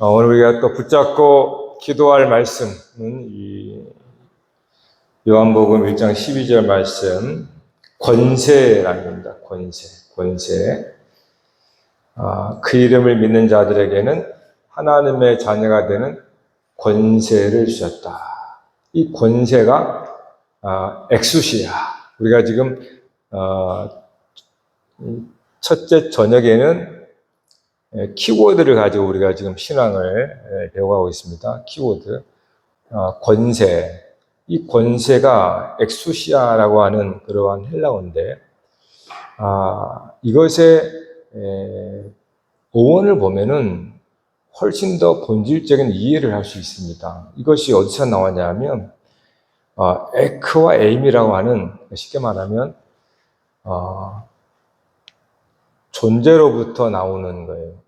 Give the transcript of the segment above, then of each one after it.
오늘 우리가 또 붙잡고 기도할 말씀은 이 요한복음 1장 12절 말씀, 권세라는 겁니다. 권세. 그 이름을 믿는 자들에게는 하나님의 자녀가 되는 권세를 주셨다. 이 권세가 엑수시아. 우리가 지금 첫째 저녁에는 키워드를 가지고 우리가 지금 신앙을 배워가고 있습니다. 키워드. 권세. 이 권세가 엑수시아라고 하는 그러한 헬라어인데, 이것의 어원을 보면은 훨씬 더 본질적인 이해를 할 수 있습니다. 이것이 어디서 나왔냐면, 에크와 에임이라고 하는, 쉽게 말하면, 존재로부터 나오는 거예요.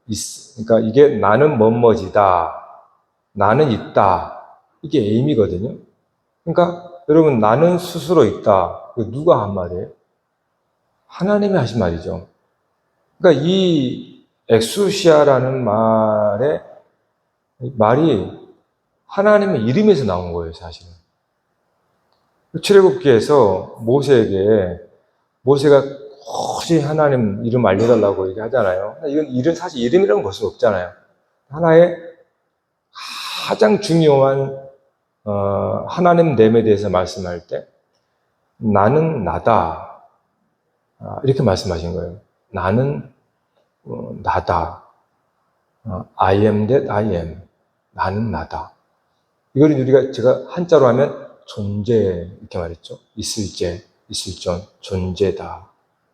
그러니까 이게 나는 뭐뭐지다, 나는 있다, 이게 에임이거든요. 그러니까 여러분, 나는 스스로 있다. 누가 한 말이에요? 하나님이 하신 말이죠. 그러니까 이 엑수시아라는 말이 하나님의 이름에서 나온 거예요, 사실은. 출애굽기에서 모세가 혹시 하나님 이름 알려달라고 얘기하잖아요. 이건 사실 이름이라는 걸 수 없잖아요. 하나의 가장 중요한 하나님 됨에 대해서 말씀할 때 나는 나다, 이렇게 말씀하신 거예요. 나는 나다. I am that I am. 나는 나다. 이걸 제가 한자로 하면 존재, 이렇게 말했죠. 있을전, 존재다.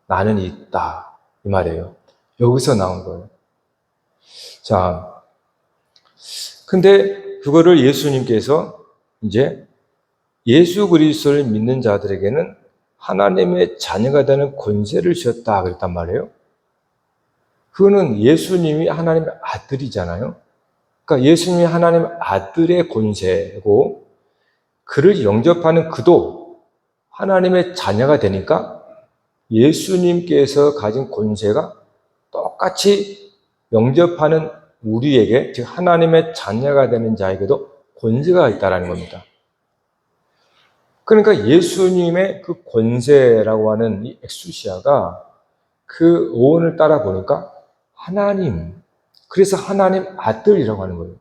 나는 있다. 이 말이에요. 여기서 나온 거예요. 자, 근데 그거를 예수님께서 이제 예수 그리스도를 믿는 자들에게는 하나님의 자녀가 되는 권세를 주셨다 그랬단 말이에요. 그거는 예수님이 하나님의 아들이잖아요. 그러니까 예수님이 하나님의 아들의 권세고, 그를 영접하는 그도 하나님의 자녀가 되니까 예수님께서 가진 권세가 똑같이 영접하는 우리에게, 즉 하나님의 자녀가 되는 자에게도 권세가 있다는 겁니다. 그러니까 예수님의 그 권세라고 하는 이 엑수시아가 그 어원을 따라 보니까 하나님, 그래서 하나님 아들이라고 하는 거예요.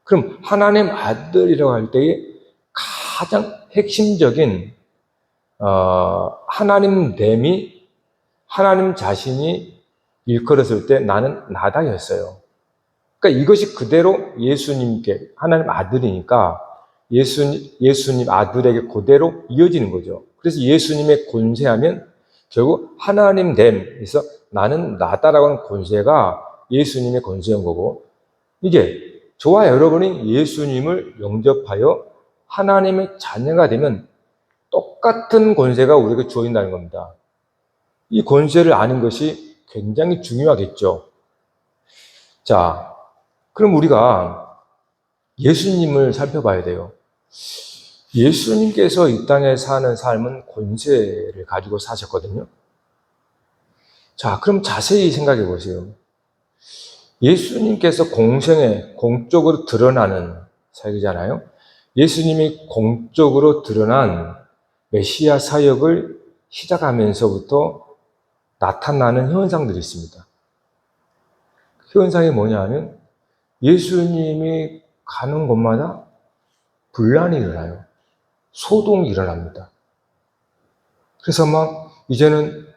그럼 하나님 아들이라고 할 때에 가장 핵심적인 하나님 됨이, 하나님 자신이 일컬었을 때 나는 나다였어요. 그러니까 이것이 그대로 예수님께, 하나님 아들이니까 예수님 아들에게 그대로 이어지는 거죠. 그래서 예수님의 권세하면 결국 하나님 됨에서 나는 나다라고 하는 권세가 예수님의 권세인 거고, 이게 저와 여러분이 예수님을 영접하여 하나님의 자녀가 되면 똑같은 권세가 우리에게 주어진다는 겁니다. 이 권세를 아는 것이 굉장히 중요하겠죠. 자, 그럼 우리가 예수님을 살펴봐야 돼요. 예수님께서 이 땅에 사는 삶은 권세를 가지고 사셨거든요. 자, 그럼 자세히 생각해 보세요. 예수님께서 공생에 공적으로 드러나는 사역이잖아요. 예수님이 공적으로 드러난 메시아 사역을 시작하면서부터 나타나는 현상들이 있습니다. 그 현상이 뭐냐 하면 예수님이 가는 곳마다 분란이 일어나요. 소동이 일어납니다. 그래서 이제는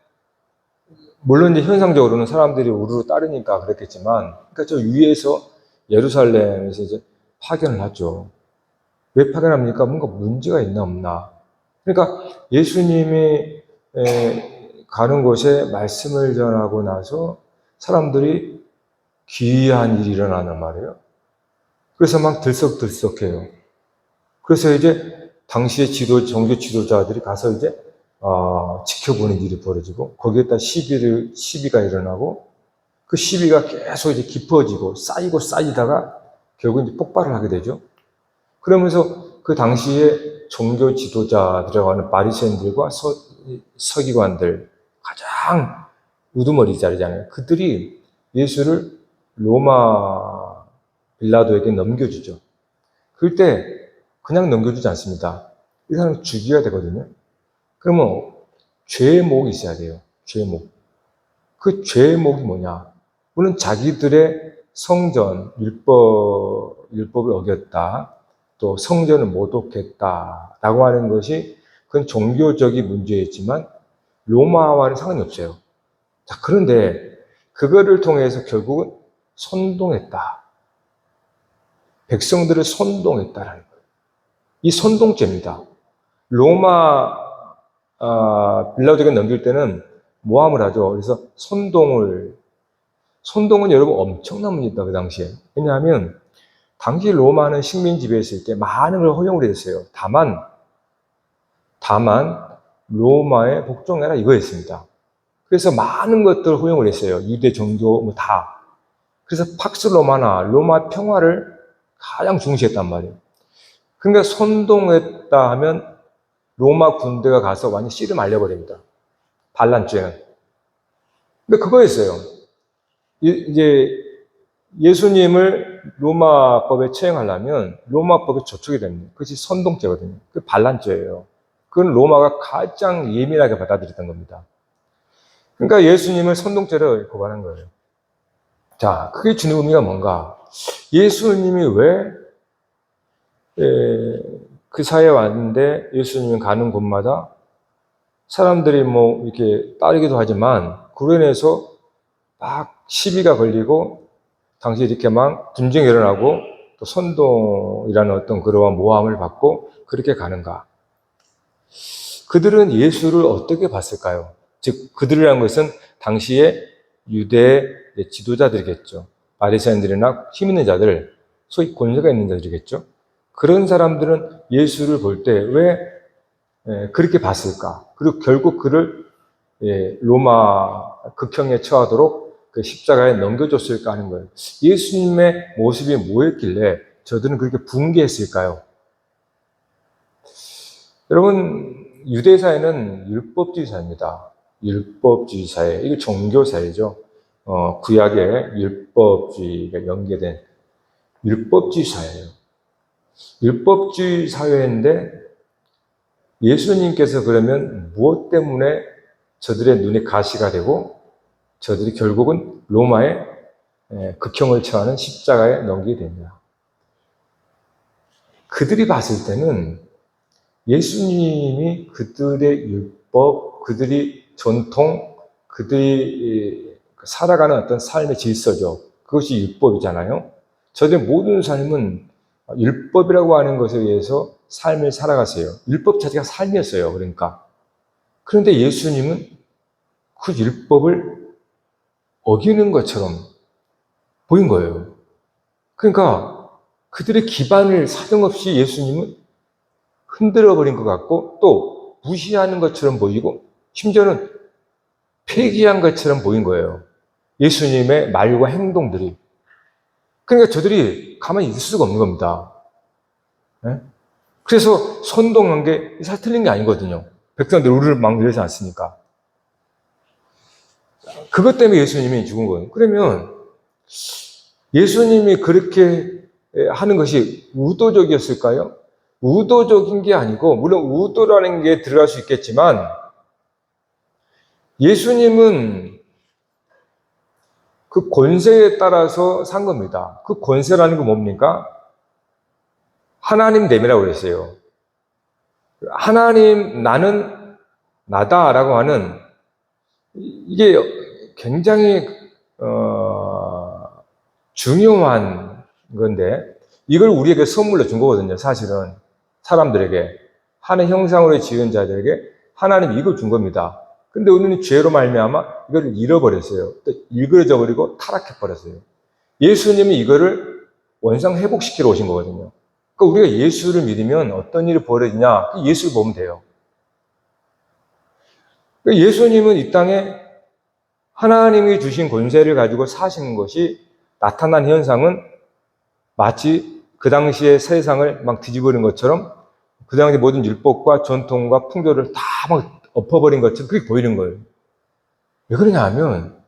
물론 이제 현상적으로는 사람들이 우르르 따르니까 그랬겠지만, 그러니까 저 위에서 예루살렘에서 이제 파견을 하죠. 왜 파견합니까? 뭔가 문제가 있나 없나. 그러니까 예수님이 가는 곳에 말씀을 전하고 나서 사람들이 기이한 일이 일어나는 말이에요. 그래서 들썩들썩해요. 그래서 이제 당시의 종교 지도자들이 가서 이제 지켜보는 일이 벌어지고, 거기에다 시비가 일어나고, 그 시비가 계속 이제 깊어지고 쌓이다가 결국 이제 폭발을 하게 되죠. 그러면서 그 당시에 종교 지도자들이라고 하는 바리새인들과 서기관들, 가장 우두머리 자리잖아요. 그들이 예수를 로마 빌라도에게 넘겨주죠. 그럴 때 그냥 넘겨주지 않습니다. 이 사람을 죽여야 되거든요. 그러면 죄의 목이 있어야 돼요. 죄의 목. 그 죄의 목이 뭐냐? 물론 자기들의 성전, 율법을 어겼다. 또 성전을 모독했다. 라고 하는 것이 그건 종교적인 문제였지만 로마와는 상관이 없어요. 자, 그런데 그거를 통해서 결국은 선동했다. 백성들을 선동했다라는 거예요. 이 선동죄입니다. 빌라도에게 넘길 때는 모함을 하죠. 그래서 선동은 여러분 엄청난 문제다, 그 당시에. 왜냐하면 당시 로마는 식민 지배했을 때 많은 걸 허용을 했어요. 다만 로마에 복종해라 이거였습니다. 그래서 많은 것들을 허용을 했어요. 유대 종교 뭐 다. 그래서 팍스 로마나 로마 평화를 가장 중시했단 말이에요. 그러니까 선동했다 하면 로마 군대가 가서 완전 씨를 말려버립니다. 반란죄는. 근데 그거였어요. 이제 예수님을 로마법에 처형하려면 로마법에 저촉이 됩니다. 그것이 선동죄거든요. 그 반란죄예요. 그건 로마가 가장 예민하게 받아들였던 겁니다. 그러니까 예수님을 선동죄로 고발한 거예요. 자, 그게 주는 의미가 뭔가? 예수님이 왜 그 사회에 왔는데 예수님이 가는 곳마다 사람들이 뭐 이렇게 따르기도 하지만 그로 인해서 막 시비가 걸리고 당시에 이렇게 막 분쟁이 일어나고 또 선동이라는 어떤 그러한 모함을 받고 그렇게 가는가? 그들은 예수를 어떻게 봤을까요? 즉 그들이라는 것은 당시에 유대 지도자들이겠죠. 바리새인들이나 힘 있는 자들, 소위 권세가 있는 자들이겠죠. 그런 사람들은 예수를 볼 때 왜 그렇게 봤을까? 그리고 결국 그를 로마 극형에 처하도록 그 십자가에 넘겨줬을까 하는 거예요. 예수님의 모습이 뭐였길래 저들은 그렇게 붕괴했을까요? 여러분, 유대 사회는 율법주의 사회입니다. 율법주의 사회. 이거 종교 사회죠. 구약의 율법주의가 연계된 율법주의 사회예요. 율법주의 사회인데 예수님께서 그러면 무엇 때문에 저들의 눈에 가시가 되고 저들이 결국은 로마의 극형을 처하는 십자가에 넘기게 되냐. 그들이 봤을 때는 예수님이 그들의 율법, 그들이 전통, 그들이 살아가는 어떤 삶의 질서죠. 그것이 율법이잖아요. 저들의 모든 삶은 율법이라고 하는 것에 의해서 삶을 살아갔어요. 율법 자체가 삶이었어요. 그러니까. 그런데 예수님은 그 율법을 어기는 것처럼 보인 거예요. 그러니까 그들의 기반을 사정없이 예수님은 흔들어버린 것 같고 또 무시하는 것처럼 보이고 심지어는 폐기한 것처럼 보인 거예요. 예수님의 말과 행동들이. 그러니까 저들이 가만히 있을 수가 없는 겁니다. 네? 그래서 선동한 게 사실 틀린 게 아니거든요. 백성들이 우리를 막 이러지 않습니까? 그것 때문에 예수님이 죽은 거예요. 그러면 예수님이 그렇게 하는 것이 의도적이었을까요? 의도적인 게 아니고, 물론 의도라는 게 들어갈 수 있겠지만, 예수님은 그 권세에 따라서 산 겁니다. 그 권세라는 건 뭡니까? 하나님 됨이라고 그랬어요. 하나님, 나는 나다라고 하는, 이게 굉장히, 중요한 건데, 이걸 우리에게 선물로 준 거거든요, 사실은. 사람들에게. 하나님 형상으로 지은 자들에게 하나님 이걸 준 겁니다. 근데 우리는 죄로 말미암아 이걸 잃어버렸어요. 또 일그러져 버리고 타락해 버렸어요. 예수님이 이거를 원상 회복시키러 오신 거거든요. 그러니까 우리가 예수를 믿으면 어떤 일이 벌어지냐? 예수를 보면 돼요. 그러니까 예수님은 이 땅에 하나님이 주신 권세를 가지고 사시는 것이 나타난 현상은 마치 그 당시의 세상을 막 뒤집어버린 것처럼 그 당시 모든 율법과 전통과 풍조를 다 막 엎어버린 것처럼 그렇게 보이는 거예요. 왜 그러냐 하면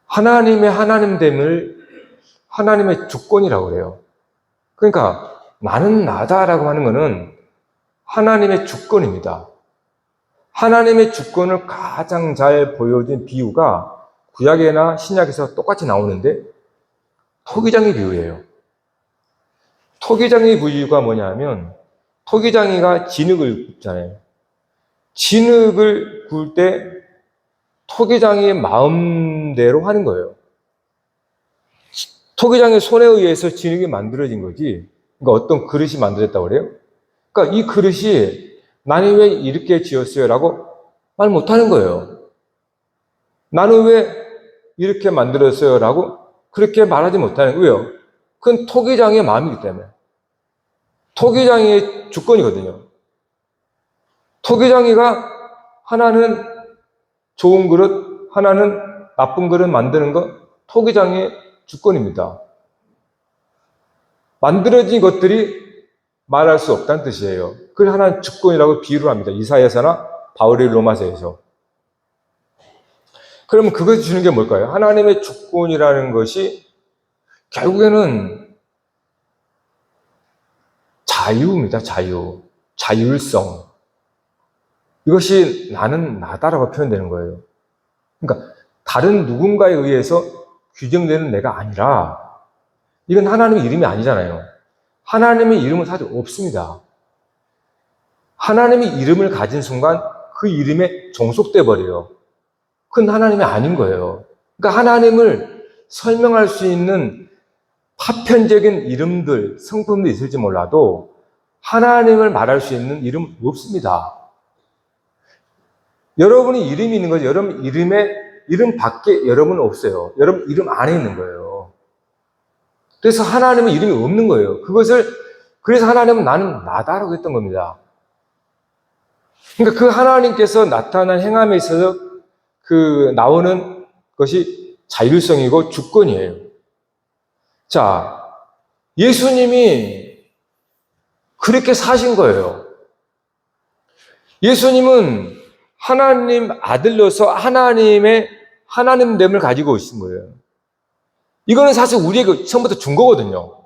하나님의 하나님됨을 하나님의 주권이라고 그래요. 그러니까 나는 나다라고 하는 것은 하나님의 주권입니다. 하나님의 주권을 가장 잘 보여준 비유가 구약이나 신약에서 똑같이 나오는데 토기장의 비유예요. 토기장의 비유가 뭐냐면 토기장이가 진흙을 굽잖아요. 진흙을 구울 때 토기장이 마음대로 하는 거예요. 토기장의 손에 의해서 진흙이 만들어진 거지. 그러니까 어떤 그릇이 만들었다고 그래요? 그러니까 이 그릇이 나는 왜 이렇게 지었어요? 라고 말 못하는 거예요. 나는 왜 이렇게 만들었어요? 라고 그렇게 말하지 못하는 거예요. 왜요? 그건 토기장의 마음이기 때문에. 토기장의 주권이거든요. 토기장이가 하나는 좋은 그릇, 하나는 나쁜 그릇 만드는 것, 토기장의 주권입니다. 만들어진 것들이 말할 수 없다는 뜻이에요. 그걸 하나는 주권이라고 비유를 합니다. 이사야서나 바울의 로마서에서. 그러면 그것이 주는 게 뭘까요? 하나님의 주권이라는 것이 결국에는 자유입니다. 자유. 자율성. 이것이 나는 나다라고 표현되는 거예요. 그러니까 다른 누군가에 의해서 규정되는 내가 아니라 이건 하나님의 이름이 아니잖아요. 하나님의 이름은 사실 없습니다. 하나님의 이름을 가진 순간 그 이름에 종속돼 버려요. 그건 하나님이 아닌 거예요. 그러니까 하나님을 설명할 수 있는 파편적인 이름들, 성품도 있을지 몰라도 하나님을 말할 수 있는 이름은 없습니다. 여러분이 이름이 있는 거죠. 여러분 이름 밖에 여러분은 없어요. 여러분 이름 안에 있는 거예요. 그래서 하나님은 이름이 없는 거예요. 그래서 하나님은 나는 나다라고 했던 겁니다. 그러니까 그 하나님께서 나타난 행함에 있어서 나오는 것이 자율성이고 주권이에요. 자, 예수님이 그렇게 사신 거예요. 예수님은 하나님 아들로서 하나님됨을 가지고 오신 거예요. 이거는 사실 우리에게 처음부터 준 거거든요.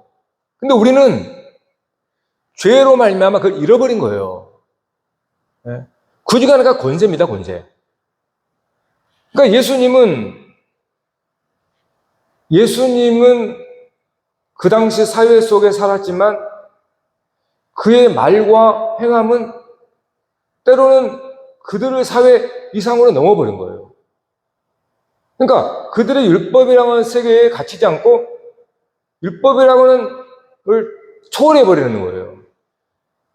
근데 우리는 죄로 말미암아 그걸 잃어버린 거예요. 그 중에 하나가 권세입니다, 권세. 그러니까 예수님은 그 당시 사회 속에 살았지만 그의 말과 행함은 때로는 그들의 사회 이상으로 넘어버린 거예요. 그러니까 그들의 율법이라는 세계에 갇히지 않고 율법이라고는 걸 초월해버리는 거예요.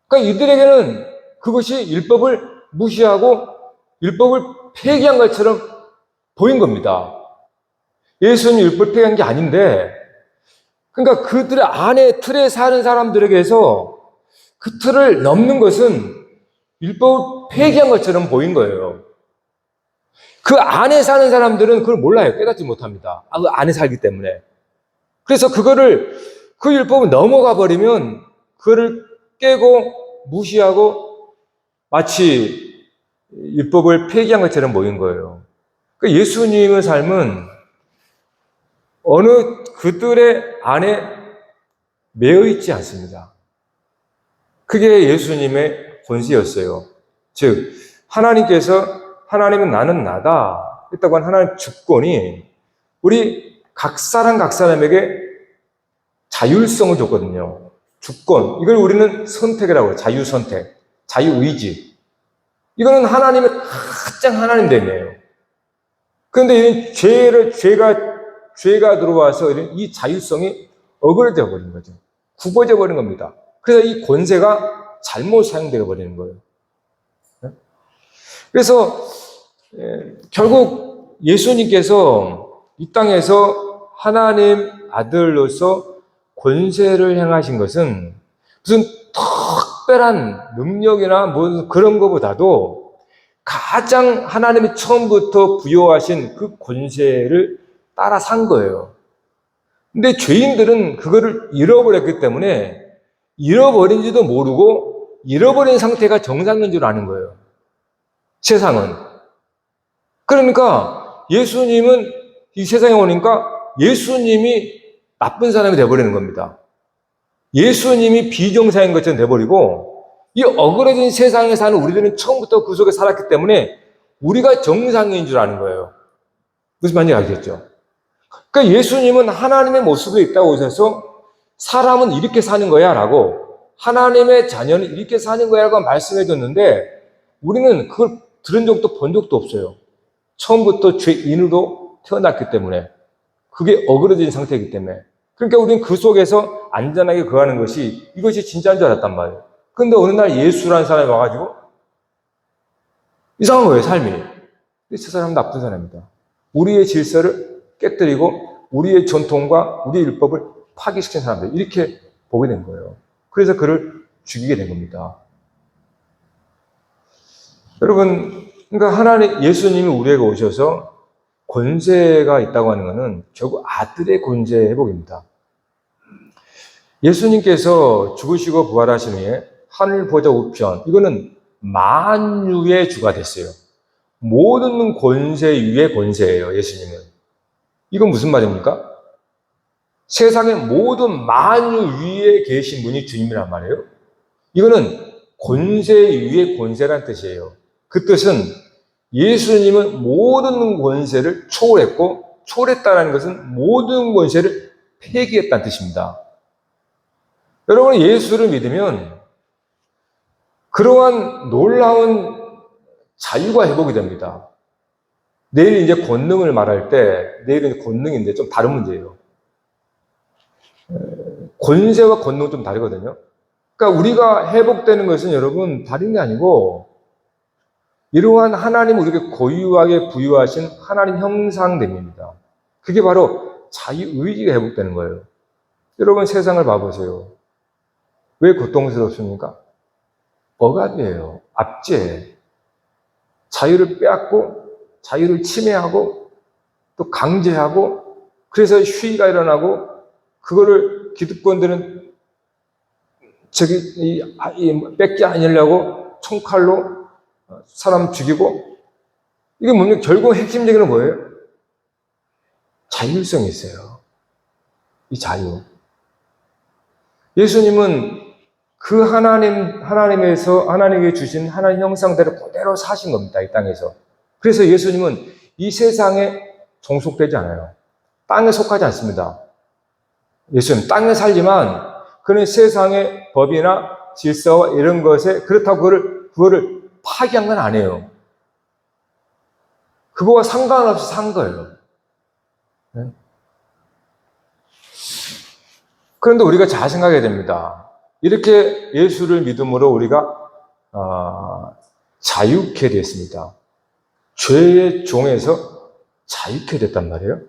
그러니까 이들에게는 그것이 율법을 무시하고 율법을 폐기한 것처럼 보인 겁니다. 예수님이 율법을 폐기한 게 아닌데, 그러니까 그들의 안에 틀에 사는 사람들에게서 그 틀을 넘는 것은 율법을 폐기한 것처럼 보인 거예요. 그 안에 사는 사람들은 그걸 몰라요. 깨닫지 못합니다. 그 안에 살기 때문에. 그래서 그 율법을 넘어가 버리면 그거를 깨고 무시하고 마치 율법을 폐기한 것처럼 보인 거예요. 그러니까 예수님의 삶은 어느 그들의 안에 매여 있지 않습니다. 그게 예수님의 권세였어요. 즉, 하나님은 나는 나다 했다고 한 하나님의 주권이 우리 각 사람에게 자율성을 줬거든요. 주권. 이걸 우리는 선택이라고 해요. 자유선택, 자유의지. 이거는 하나님의 가장 하나님됨이에요. 그런데 죄가 들어와서 이 자율성이 어그러져 버린 거죠. 굽어져 버린 겁니다. 그래서 이 권세가 잘못 사용되어 버리는 거예요. 그래서 결국 예수님께서 이 땅에서 하나님 아들로서 권세를 행하신 것은 무슨 특별한 능력이나 뭐 그런 것보다도 가장 하나님이 처음부터 부여하신 그 권세를 따라 산 거예요. 근데 죄인들은 그거를 잃어버렸기 때문에 잃어버린지도 모르고 잃어버린 상태가 정상인 줄 아는 거예요. 세상은. 그러니까 예수님은 이 세상에 오니까 예수님이 나쁜 사람이 돼버리는 겁니다. 예수님이 비정상인 것처럼 돼버리고 이 어그러진 세상에 사는 우리들은 처음부터 그 속에 살았기 때문에 우리가 정상인 줄 아는 거예요. 무슨 말인지 알겠죠? 그러니까 예수님은 하나님의 모습에 있다고 오셔서 사람은 이렇게 사는 거야 라고, 하나님의 자녀는 이렇게 사는 거야 라고 말씀해 줬는데 우리는 그걸 들은 적도 본 적도 없어요. 처음부터 죄인으로 태어났기 때문에, 그게 어그러진 상태이기 때문에. 그러니까 우리는 그 속에서 안전하게 거하는 것이, 이것이 진짜인 줄 알았단 말이에요. 근데 어느 날 예수라는 사람이 와가지고 이상한 거예요, 삶이. 저 사람은 나쁜 사람이다. 우리의 질서를 깨뜨리고 우리의 전통과 우리의 율법을 파기시킨 사람들, 이렇게 보게 된 거예요. 그래서 그를 죽이게 된 겁니다. 여러분, 그러니까 하나님, 예수님이 우리에게 오셔서 권세가 있다고 하는 것은 결국 아들의 권세 회복입니다. 예수님께서 죽으시고 부활하신 후에 하늘 보좌 우편, 이거는 만유의 주가 됐어요. 모든 권세 위의 권세예요, 예수님은. 이건 무슨 말입니까? 세상의 모든 만유 위에 계신 분이 주님이란 말이에요. 이거는 권세 위의 권세란 뜻이에요. 그 뜻은 예수님은 모든 권세를 초월했고, 초월했다는 것은 모든 권세를 폐기했다는 뜻입니다. 여러분, 예수를 믿으면 그러한 놀라운 자유가 회복이 됩니다. 내일 이제 권능을 말할 때, 내일은 권능인데 좀 다른 문제예요. 권세와 권능은 좀 다르거든요. 그러니까 우리가 회복되는 것은 여러분 다른 게 아니고, 이러한 하나님 우리에게 고유하게 부여하신 하나님 형상됨입니다. 그게 바로 자유의지가 회복되는 거예요. 여러분, 세상을 봐보세요. 왜 고통스럽습니까? 억압이에요. 압제. 자유를 빼앗고, 자유를 침해하고, 또 강제하고, 그래서 시위가 일어나고, 그거를 기득권들은 뺏기 아니려고 총칼로 사람 죽이고, 이게 뭡니까? 결국 핵심적인 건 뭐예요? 자율성이 있어요. 이 자유. 예수님은 그 하나님에게 주신 하나님 형상대로 그대로 사신 겁니다, 이 땅에서. 그래서 예수님은 이 세상에 종속되지 않아요. 땅에 속하지 않습니다. 예수님 땅에 살지만 그는 세상의 법이나 질서와 이런 것에, 그렇다고 그거를 파기한 건 아니에요. 그거와 상관없이 산 거예요. 그런데 우리가 잘 생각해야 됩니다. 이렇게 예수를 믿음으로 우리가 자유케 됐습니다. 죄의 종에서 자유케 됐단 말이에요.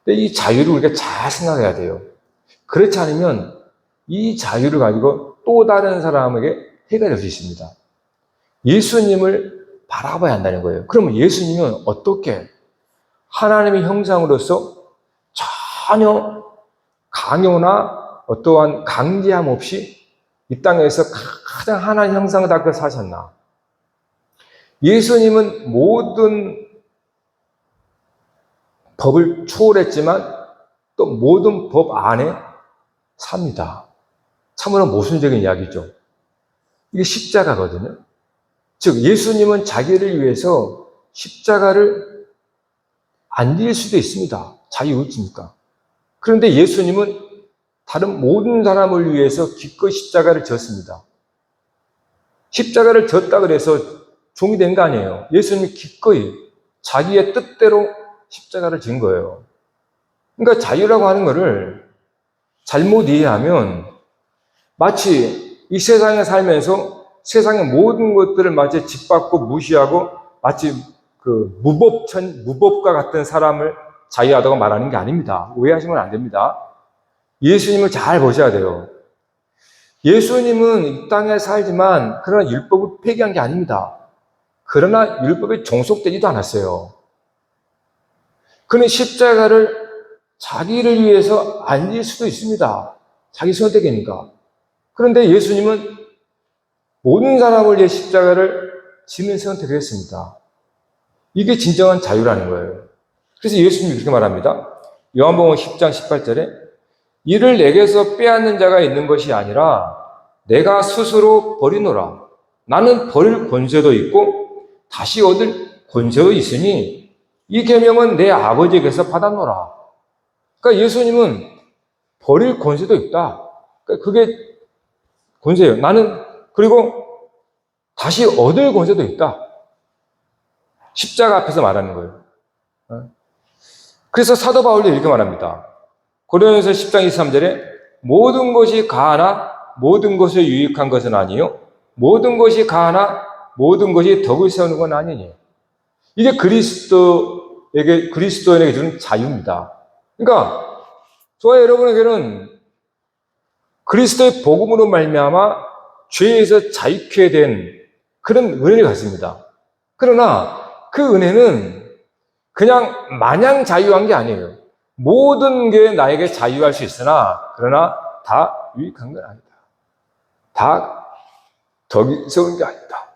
근데 이 자유를 우리가 잘 생각해야 돼요. 그렇지 않으면 이 자유를 가지고 또 다른 사람에게 해가 될 수 있습니다. 예수님을 바라봐야 한다는 거예요. 그러면 예수님은 어떻게 하나님의 형상으로서 전혀 강요나 어떠한 강제함 없이 이 땅에서 가장 하나님 형상을 닦아 사셨나? 예수님은 모든 법을 초월했지만 또 모든 법 안에 삽니다. 참으로 모순적인 이야기죠. 이게 십자가거든요. 즉 예수님은 자기를 위해서 십자가를 안 질 수도 있습니다. 자유의지니까. 그런데 예수님은 다른 모든 사람을 위해서 기꺼이 십자가를 졌습니다. 십자가를 졌다 그래서 종이 된 거 아니에요. 예수님이 기꺼이 자기의 뜻대로 십자가를 진 거예요. 그러니까 자유라고 하는 거를 잘못 이해하면 마치 이 세상에 살면서 세상의 모든 것들을 마치 짓밟고 무시하고 마치 그 무법과 같은 사람을 자유하다고 말하는 게 아닙니다. 오해하시면 안 됩니다. 예수님을 잘 보셔야 돼요. 예수님은 이 땅에 살지만 그러나 율법을 폐기한 게 아닙니다. 그러나 율법에 종속되지도 않았어요. 그는 십자가를 자기를 위해서 안 질 수도 있습니다. 자기 선택이니까. 그런데 예수님은 모든 사람을 위해 십자가를 지는 선택을 했습니다. 이게 진정한 자유라는 거예요. 그래서 예수님이 이렇게 말합니다. 요한복음 10장 18절에 이를 내게서 빼앗는 자가 있는 것이 아니라 내가 스스로 버리노라. 나는 버릴 권세도 있고 다시 얻을 권세도 있으니 이 계명은 내 아버지에게서 받았노라. 그러니까 예수님은 버릴 권세도 있다. 그러니까 그게 권세예요. 나는 그리고 다시 얻을 권세도 있다. 십자가 앞에서 말하는 거예요. 그래서 사도 바울도 이렇게 말합니다. 고린도전서 10장 23절에 모든 것이 가하나 모든 것이 유익한 것은 아니요 모든 것이 가하나 모든 것이 덕을 세우는 건 아니니. 이게 그리스도인에게 주는 자유입니다. 그러니까 저와 여러분에게는 그리스도의 복음으로 말미암아 죄에서 자유케 된 그런 은혜를 갖습니다. 그러나 그 은혜는 그냥 마냥 자유한 게 아니에요. 모든 게 나에게 자유할 수 있으나 그러나 다 유익한 건 아니다. 다 덕이 세운 게 아니다.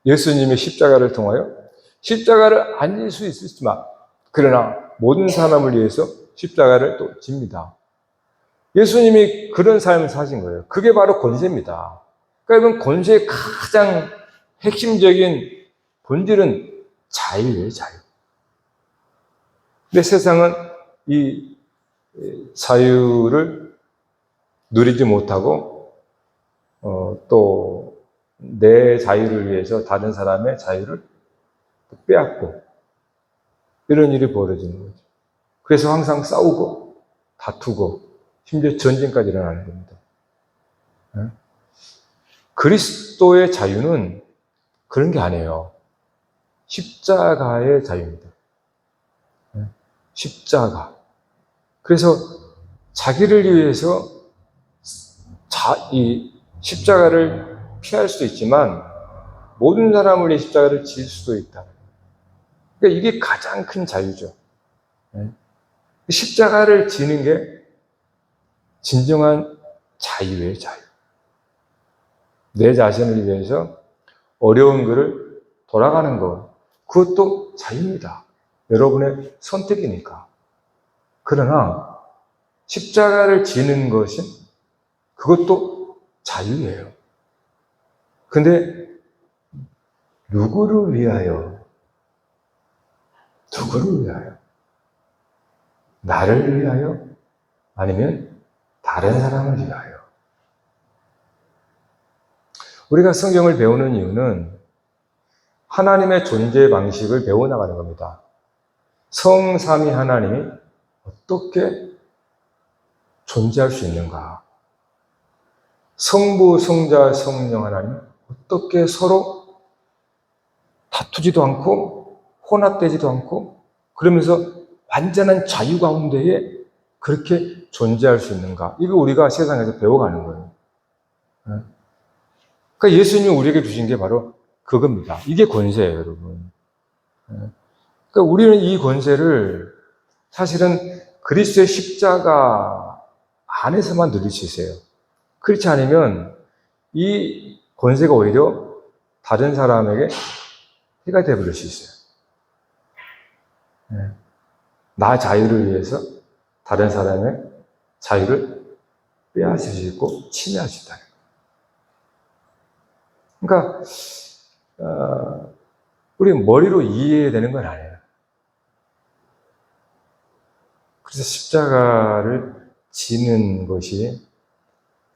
예수님의 십자가를 통하여 십자가를 안 질 수 있었지만 그러나 모든 사람을 위해서 십자가를 또 집니다. 예수님이 그런 삶을 사신 거예요. 그게 바로 권세입니다. 그러니까 여러분 권세의 가장 핵심적인 본질은 자유예요, 자유. 근데 세상은 이 자유를 누리지 못하고 또 내 자유를 위해서 다른 사람의 자유를 빼앗고 이런 일이 벌어지는 거죠. 그래서 항상 싸우고 다투고 심지어 전쟁까지 일어나는 겁니다. 그리스도의 자유는 그런 게 아니에요. 십자가의 자유입니다. 십자가. 그래서 자기를 위해서 이 십자가를 피할 수도 있지만 모든 사람을 위해 십자가를 질 수도 있다. 그러니까 이게 가장 큰 자유죠. 십자가를 지는 게 진정한 자유예요, 자유. 내 자신을 위해서 어려운 것을 돌아가는 것, 그것도 자유입니다. 여러분의 선택이니까. 그러나 십자가를 지는 것은 그것도 자유예요. 근데 누구를 위하여? 누구를 위하여? 나를 위하여? 아니면 다른 사람을 위하여? 우리가 성경을 배우는 이유는 하나님의 존재 방식을 배워나가는 겁니다. 성삼위 하나님이 어떻게 존재할 수 있는가? 성부, 성자, 성령 하나님 어떻게 서로 다투지도 않고 혼합되지도 않고 그러면서 완전한 자유 가운데에 그렇게 존재할 수 있는가? 이거 우리가 세상에서 배워가는 거예요. 그러니까 예수님이 우리에게 주신 게 바로 그겁니다. 이게 권세예요, 여러분. 그러니까 우리는 이 권세를 사실은 그리스도의 십자가 안에서만 누릴 수 있어요. 그렇지 않으면 이 권세가 오히려 다른 사람에게 해가 되어버릴 수 있어요. 나 자유를 위해서 다른 사람의 자유를 빼앗을 수 있고 침해할 수 있다는 거예요. 그러니까 우리 머리로 이해해야 되는 건 아니에요. 그래서 십자가를 지는 것이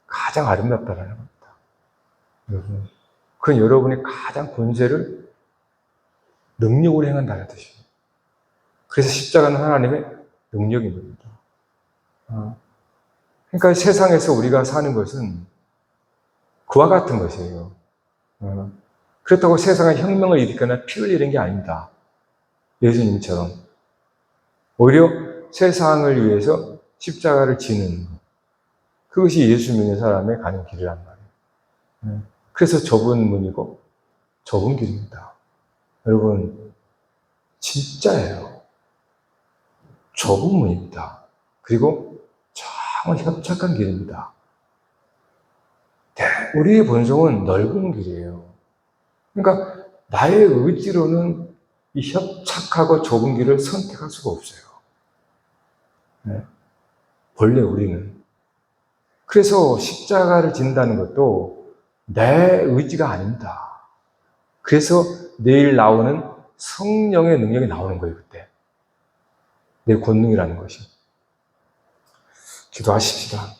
가장 아름답다는 겁니다. 여러분, 그건 여러분이 가장 권세를 능력으로 행한다는 뜻이에요. 그래서 십자가는 하나님의 능력인 겁니다. 그러니까 세상에서 우리가 사는 것은 그와 같은 것이에요. 그렇다고 세상에 혁명을 일으키거나 피 흘리는 게 아닙니다. 예수님처럼. 오히려 세상을 위해서 십자가를 지는 것. 그것이 예수 믿는 사람의 가는 길이란 말이에요. 그래서 좁은 문이고 좁은 길입니다. 여러분, 진짜예요. 좁은 문입니다. 그리고 정말 협착한 길입니다. 우리의 본성은 넓은 길이에요. 그러니까 나의 의지로는 이 협착하고 좁은 길을 선택할 수가 없어요. 본래 우리는. 그래서 십자가를 진다는 것도 내 의지가 아닙니다. 그래서 내일 나오는 성령의 능력이 나오는 거예요, 그때. 내 권능이라는 것이. 기도하십시다.